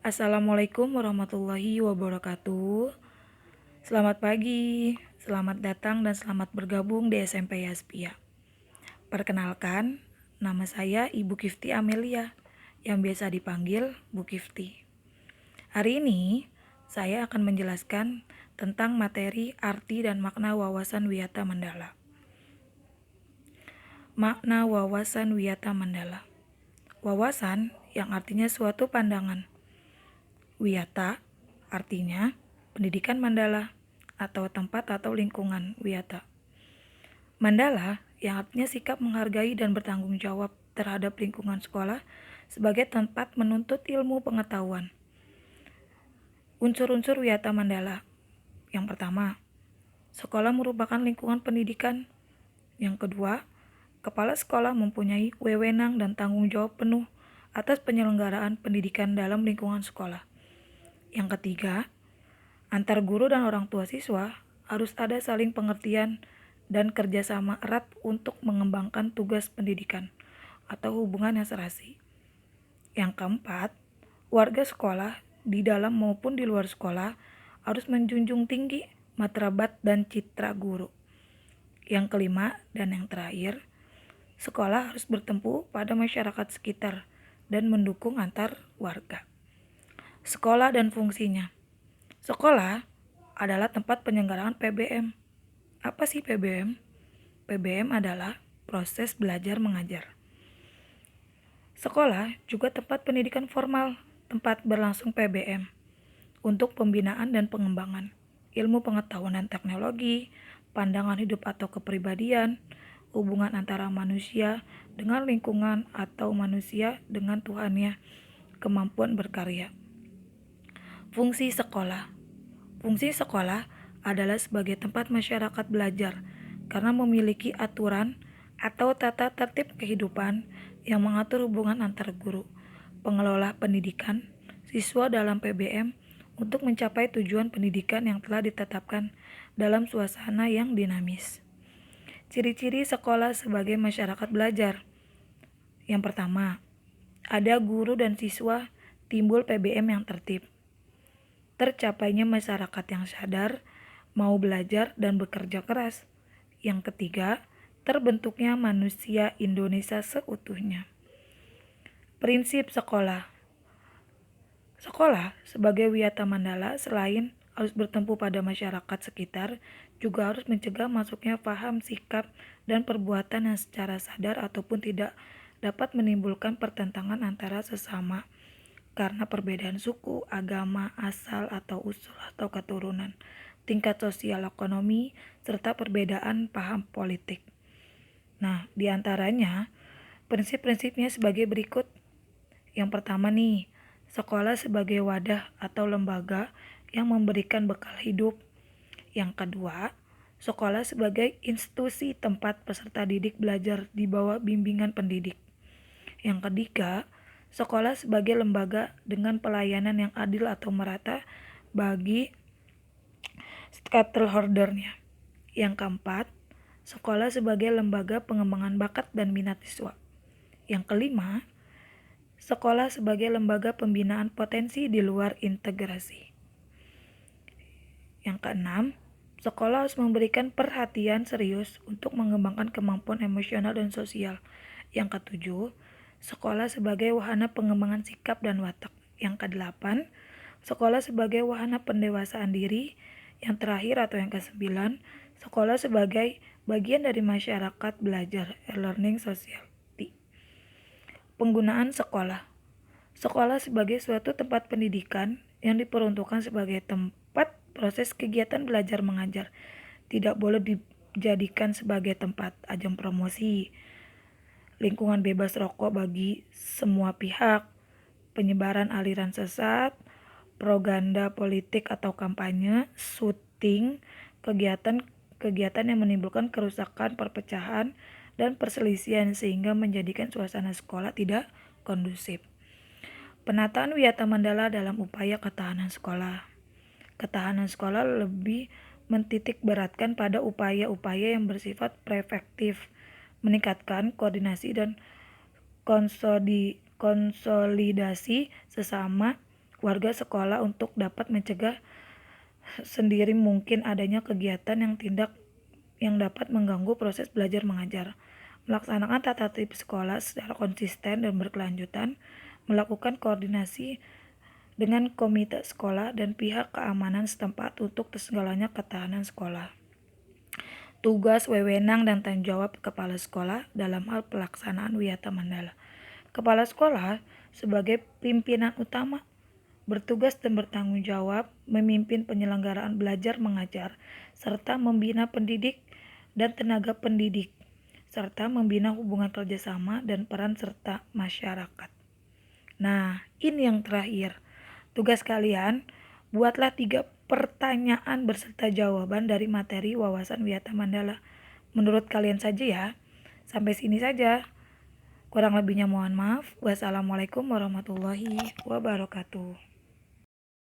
Assalamualaikum warahmatullahi wabarakatuh. Selamat pagi, selamat datang dan selamat bergabung di SMP Yaspia. Perkenalkan, nama saya Ibu Kifti Amelia, yang biasa dipanggil Bu Kifti. Hari ini, saya akan menjelaskan tentang materi arti dan makna wawasan Wiyata Mandala. Makna wawasan Wiyata Mandala. Wawasan yang artinya suatu pandangan. Wiyata artinya pendidikan Mandala atau tempat atau lingkungan Wiyata. Mandala yang artinya sikap menghargai dan bertanggung jawab terhadap lingkungan sekolah sebagai tempat menuntut ilmu pengetahuan. Unsur-unsur Wiyata Mandala. Yang pertama, sekolah merupakan lingkungan pendidikan. Yang kedua, kepala sekolah mempunyai wewenang dan tanggung jawab penuh atas penyelenggaraan pendidikan dalam lingkungan sekolah. Yang ketiga, antar guru dan orang tua siswa harus ada saling pengertian dan kerjasama erat untuk mengembangkan tugas pendidikan atau hubungan yang serasi. Yang keempat, warga sekolah di dalam maupun di luar sekolah harus menjunjung tinggi martabat dan citra guru. Yang kelima dan yang terakhir, sekolah harus bertempu pada masyarakat sekitar dan mendukung antar warga. Sekolah dan fungsinya. Sekolah adalah tempat penyelenggaraan PBM. Apa sih PBM? PBM adalah proses belajar mengajar. Sekolah juga tempat pendidikan formal, tempat berlangsung PBM untuk pembinaan dan pengembangan ilmu pengetahuan dan teknologi, pandangan hidup atau kepribadian, hubungan antara manusia dengan lingkungan atau manusia dengan Tuhannya, kemampuan berkarya. Fungsi sekolah. Fungsi sekolah adalah sebagai tempat masyarakat belajar karena memiliki aturan atau tata tertib kehidupan yang mengatur hubungan antar guru, pengelola pendidikan, siswa dalam PBM untuk mencapai tujuan pendidikan yang telah ditetapkan dalam suasana yang dinamis. Ciri-ciri sekolah sebagai masyarakat belajar. Yang pertama, ada guru dan siswa, timbul PBM yang tertib. Tercapainya masyarakat yang sadar, mau belajar dan bekerja keras. Yang ketiga, terbentuknya manusia Indonesia seutuhnya. Prinsip sekolah. Sekolah sebagai Wiyata Mandala selain harus bertempu pada masyarakat sekitar, juga harus mencegah masuknya paham, sikap, dan perbuatan yang secara sadar ataupun tidak dapat menimbulkan pertentangan antara sesama karena perbedaan suku, agama, asal atau usul atau keturunan, tingkat sosial ekonomi, serta perbedaan paham politik. Nah, diantaranya prinsip-prinsipnya sebagai berikut. Yang pertama nih, sekolah sebagai wadah atau lembaga yang memberikan bekal hidup. Yang kedua, sekolah sebagai institusi tempat peserta didik belajar di bawah bimbingan pendidik. Yang ketiga, sekolah sebagai lembaga dengan pelayanan yang adil atau merata bagi stakeholder-nya. Yang keempat, sekolah sebagai lembaga pengembangan bakat dan minat siswa. Yang kelima, sekolah sebagai lembaga pembinaan potensi di luar integrasi. Yang keenam, sekolah harus memberikan perhatian serius untuk mengembangkan kemampuan emosional dan sosial. Yang ketujuh, sekolah sebagai wahana pengembangan sikap dan watak. Yang kedelapan, sekolah sebagai wahana pendewasaan diri. Yang terakhir atau yang kesembilan, sekolah sebagai bagian dari masyarakat belajar, learning society. Penggunaan sekolah. Sekolah sebagai suatu tempat pendidikan yang diperuntukkan sebagai tempat proses kegiatan belajar mengajar. Tidak boleh dijadikan sebagai tempat ajang promosi, lingkungan bebas rokok bagi semua pihak, penyebaran aliran sesat, propaganda politik atau kampanye, syuting, kegiatan yang menimbulkan kerusakan, perpecahan, dan perselisihan sehingga menjadikan suasana sekolah tidak kondusif. Penataan Wiyata Mandala dalam upaya ketahanan sekolah. Ketahanan sekolah lebih mentitik beratkan pada upaya-upaya yang bersifat preventif, meningkatkan koordinasi dan konsolidasi sesama warga sekolah untuk dapat mencegah sendiri mungkin adanya kegiatan yang dapat mengganggu proses belajar mengajar. Melaksanakan tata tertib sekolah secara konsisten dan berkelanjutan, melakukan koordinasi dengan komite sekolah dan pihak keamanan setempat untuk segalanya ketahanan sekolah. Tugas, wewenang, dan tanggung jawab kepala sekolah dalam hal pelaksanaan Wiyata Mandala. Kepala sekolah sebagai pimpinan utama bertugas dan bertanggung jawab memimpin penyelenggaraan belajar mengajar serta membina pendidik dan tenaga pendidik serta membina hubungan kerjasama dan peran serta masyarakat. Nah, ini yang terakhir. Tugas kalian, buatlah 3 pertanyaan berserta jawaban dari materi wawasan Wiyata Mandala. Menurut kalian saja ya. Sampai sini saja. Kurang lebihnya mohon maaf. Wassalamualaikum warahmatullahi wabarakatuh.